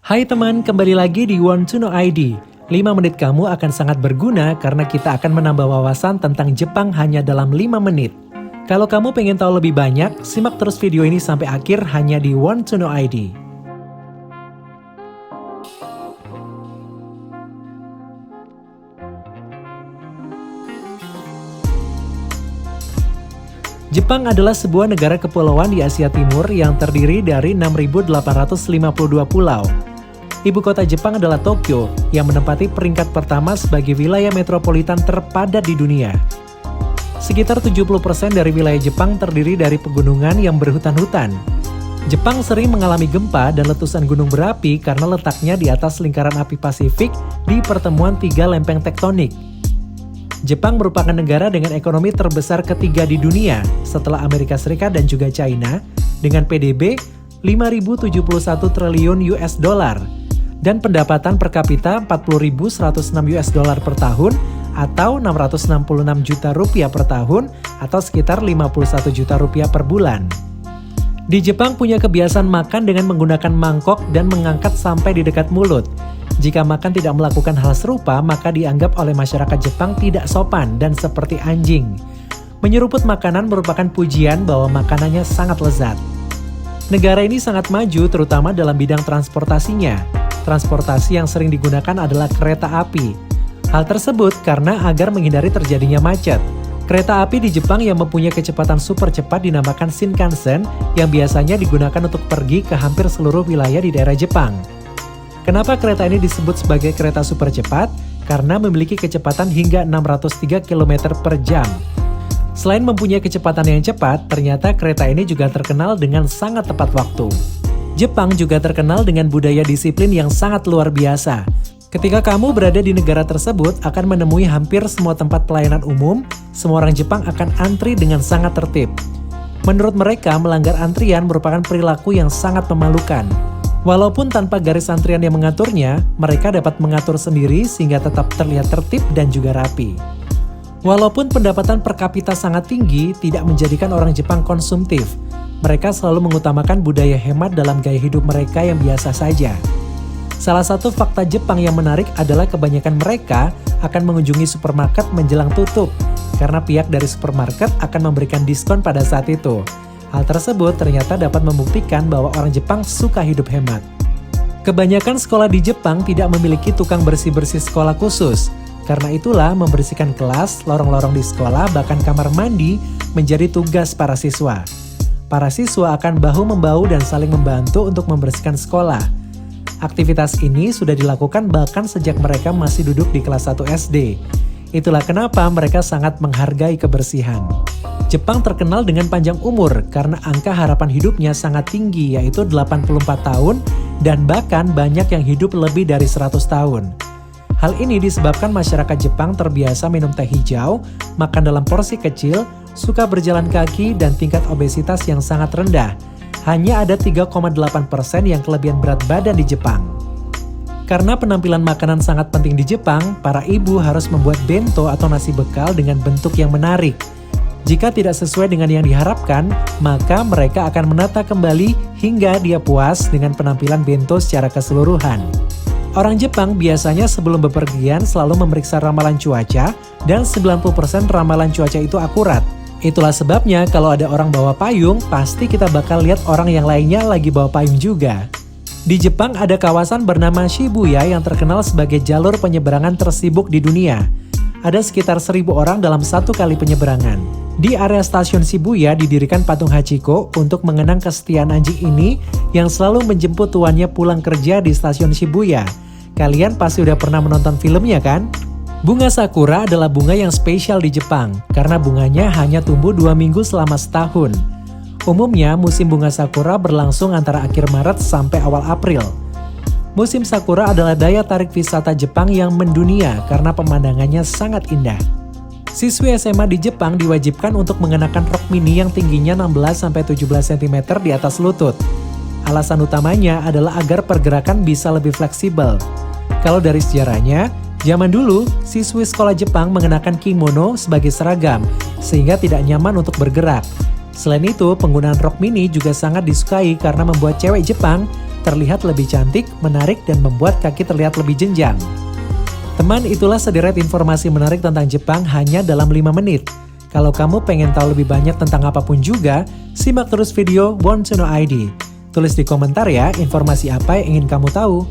Hai teman, kembali lagi di Want to Know ID. 5 menit kamu akan sangat berguna karena kita akan menambah wawasan tentang Jepang hanya dalam 5 menit. Kalau kamu pengen tahu lebih banyak, simak terus video ini sampai akhir hanya di Want to Know ID. Jepang adalah sebuah negara kepulauan di Asia Timur yang terdiri dari 6.852 pulau. Ibu kota Jepang adalah Tokyo, yang menempati peringkat pertama sebagai wilayah metropolitan terpadat di dunia. Sekitar 70% dari wilayah Jepang terdiri dari pegunungan yang berhutan-hutan. Jepang sering mengalami gempa dan letusan gunung berapi karena letaknya di atas lingkaran api Pasifik di pertemuan 3 lempeng tektonik. Jepang merupakan negara dengan ekonomi terbesar ketiga di dunia setelah Amerika Serikat dan juga China dengan PDB 5.071 triliun US dollar dan pendapatan per kapita 40.106 US dollar per tahun atau 666 juta rupiah per tahun atau sekitar 51 juta rupiah per bulan. Di Jepang punya kebiasaan makan dengan menggunakan mangkok dan mengangkat sampai di dekat mulut. Jika makan tidak melakukan hal serupa, maka dianggap oleh masyarakat Jepang tidak sopan dan seperti anjing. Menyeruput makanan merupakan pujian bahwa makanannya sangat lezat. Negara ini sangat maju terutama dalam bidang transportasinya. Transportasi yang sering digunakan adalah kereta api. Hal tersebut karena agar menghindari terjadinya macet. Kereta api di Jepang yang mempunyai kecepatan super cepat dinamakan Shinkansen yang biasanya digunakan untuk pergi ke hampir seluruh wilayah di daerah Jepang. Kenapa kereta ini disebut sebagai kereta super cepat? Karena memiliki kecepatan hingga 603 km per jam. Selain mempunyai kecepatan yang cepat, ternyata kereta ini juga terkenal dengan sangat tepat waktu. Jepang juga terkenal dengan budaya disiplin yang sangat luar biasa. Ketika kamu berada di negara tersebut akan menemui hampir semua tempat pelayanan umum, semua orang Jepang akan antri dengan sangat tertib. Menurut mereka, melanggar antrian merupakan perilaku yang sangat memalukan. Walaupun tanpa garis antrian yang mengaturnya, mereka dapat mengatur sendiri sehingga tetap terlihat tertib dan juga rapi. Walaupun pendapatan per kapita sangat tinggi, tidak menjadikan orang Jepang konsumtif. Mereka selalu mengutamakan budaya hemat dalam gaya hidup mereka yang biasa saja. Salah satu fakta Jepang yang menarik adalah kebanyakan mereka akan mengunjungi supermarket menjelang tutup, karena pihak dari supermarket akan memberikan diskon pada saat itu. Hal tersebut ternyata dapat membuktikan bahwa orang Jepang suka hidup hemat. Kebanyakan sekolah di Jepang tidak memiliki tukang bersih-bersih sekolah khusus. Karena itulah membersihkan kelas, lorong-lorong di sekolah, bahkan kamar mandi menjadi tugas para siswa. Para siswa akan bahu-membahu dan saling membantu untuk membersihkan sekolah. Aktivitas ini sudah dilakukan bahkan sejak mereka masih duduk di kelas 1 SD. Itulah kenapa mereka sangat menghargai kebersihan. Jepang terkenal dengan panjang umur karena angka harapan hidupnya sangat tinggi yaitu 84 tahun dan bahkan banyak yang hidup lebih dari 100 tahun. Hal ini disebabkan masyarakat Jepang terbiasa minum teh hijau, makan dalam porsi kecil, suka berjalan kaki, dan tingkat obesitas yang sangat rendah. Hanya ada 3,8% yang kelebihan berat badan di Jepang. Karena penampilan makanan sangat penting di Jepang, para ibu harus membuat bento atau nasi bekal dengan bentuk yang menarik. Jika tidak sesuai dengan yang diharapkan, maka mereka akan menata kembali hingga dia puas dengan penampilan bento secara keseluruhan. Orang Jepang biasanya sebelum bepergian selalu memeriksa ramalan cuaca dan 90% ramalan cuaca itu akurat. Itulah sebabnya kalau ada orang bawa payung, pasti kita bakal lihat orang yang lainnya lagi bawa payung juga. Di Jepang ada kawasan bernama Shibuya yang terkenal sebagai jalur penyeberangan tersibuk di dunia. Ada sekitar 1.000 orang dalam satu kali penyeberangan. Di area stasiun Shibuya didirikan patung Hachiko untuk mengenang kesetiaan anjing ini yang selalu menjemput tuannya pulang kerja di stasiun Shibuya. Kalian pasti udah pernah menonton filmnya kan? Bunga sakura adalah bunga yang spesial di Jepang karena bunganya hanya tumbuh 2 minggu selama setahun. Umumnya musim bunga sakura berlangsung antara akhir Maret sampai awal April. Musim sakura adalah daya tarik wisata Jepang yang mendunia karena pemandangannya sangat indah. Siswi SMA di Jepang diwajibkan untuk mengenakan rok mini yang tingginya 16-17 cm di atas lutut. Alasan utamanya adalah agar pergerakan bisa lebih fleksibel. Kalau dari sejarahnya, zaman dulu siswi sekolah Jepang mengenakan kimono sebagai seragam sehingga tidak nyaman untuk bergerak. Selain itu, penggunaan rok mini juga sangat disukai karena membuat cewek Jepang terlihat lebih cantik, menarik, dan membuat kaki terlihat lebih jenjang. Teman, itulah sederet informasi menarik tentang Jepang hanya dalam 5 menit. Kalau kamu pengen tahu lebih banyak tentang apapun juga, simak terus video Want to Know ID. Tulis di komentar ya informasi apa yang ingin kamu tahu.